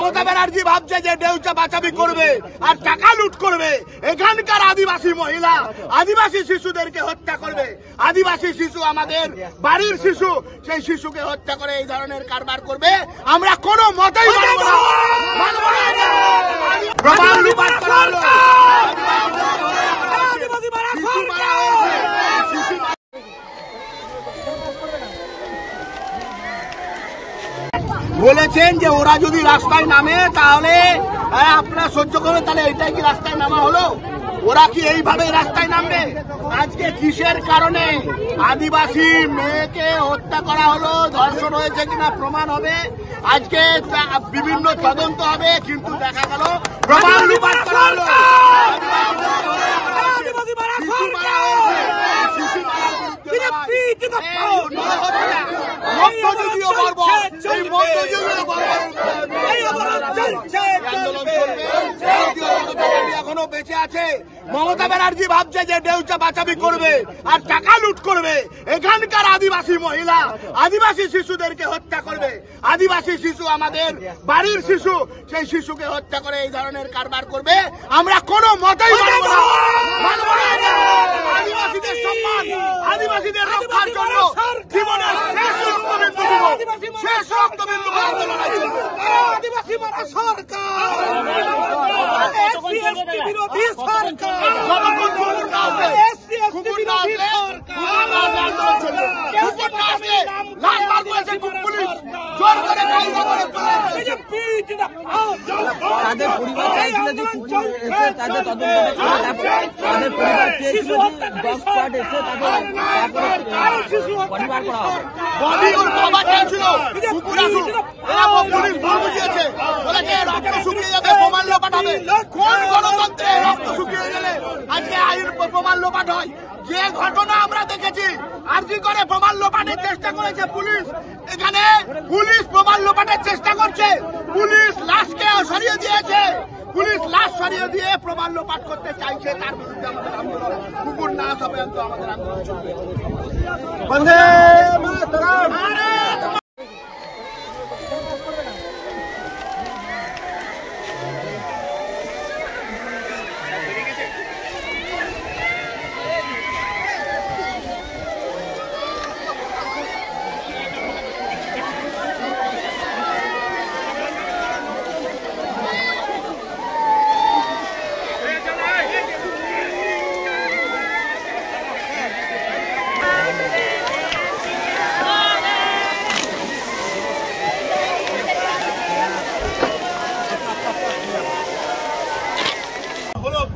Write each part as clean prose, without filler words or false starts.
মমতা ব্যানার্জি ভাবছে যে দেউচা বাঁচাবি করবে আর টাকা লুট করবে। এখানকার আদিবাসী মহিলা আদিবাসী শিশুদেরকে হত্যা করবে। আদিবাসী শিশু আমাদের বাড়ির শিশু, সেই শিশুকে হত্যা করে এই ধরনের কারবার করবে। আমরা কোনো মতেই মানব না। প্রমাণ লুপাট করা হলো। বলেছেন যে ওরা যদি রাস্তায় নামে তাহলে আপনারা সহ্য করবেন, তাহলে এটাই কি রাস্তায় নামা হলো? ওরা কি এইভাবে রাস্তায় নামবে? আজকে কিসের কারণে আদিবাসী মেয়েকে হত্যা করা হলো, ধর্ষণ হয়েছে কিনা প্রমাণ হবে, আজকে বিভিন্ন তদন্ত হবে, কিন্তু দেখা গেল প্রমাণ লুপাট করা হলো। এখনো বেঁচে আছে। মমতা ব্যানার্জি ভাবছে যে দেউচা বাঁচাবি করবে আর টাকা লুট করবে। এখানকার আদিবাসী মহিলা আদিবাসী শিশুদেরকে হত্যা করবে। আদিবাসী শিশু আমাদের বাড়ির শিশু, সেই শিশুকে হত্যা করে এই ধরনের কারবার করবে। আমরা কোনো মতেই মানব না। আদিবাসীদের সম্মান, আদিবাসীদের রক্ষার জন্য জীবনের শেষ রক্তবিন্দু আদিবাসী মারা সরকার, বিরোধী সরকার, তাদের পরিবার চাইছিল যে কুকুর এসে তাদের তদন্ত তাদের পরিবার চেয়েছিল যে ডগ স্কোয়াড এসে তাদের পরিবার করা হবে। বডি ওর বাবা চাইছিল কুকুর আসুক, পুলিশ ভুল বুঝিয়েছে, বলেছে রক্ত শুকিয়ে যাবে, প্রমাণ লোপাট হবে। কোন গণতন্ত্রে রক্ত শুকিয়ে গেলে আজকে আইন প্রমাণ লোপাট হয়? যে ঘটনা আমরা দেখেছি, আরজি করে প্রমাণ লোপাটের চেষ্টা করেছে পুলিশ, এখানে পুলিশ প্রমাণ লোপাটের চেষ্টা করছে। পুলিশ লাশকে সরিয়ে দিয়েছে, পুলিশ লাশ সরিয়ে দিয়ে প্রমাণ লোপাট করতে চাইছে। তার বিরুদ্ধে আমাদের আন্দোলন, কুকুর না আসা পর্যন্ত আমাদের আন্দোলন চলবে। বন্দে মাতরম।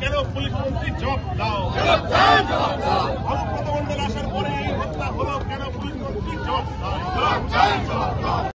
কেন পুলিশ মন্ত্রী জবাব দাও? অনুব্রত মন্ডল আসার পরে হত্যা হলো, কেন পুলিশ মন্ত্রী জবাব দাও?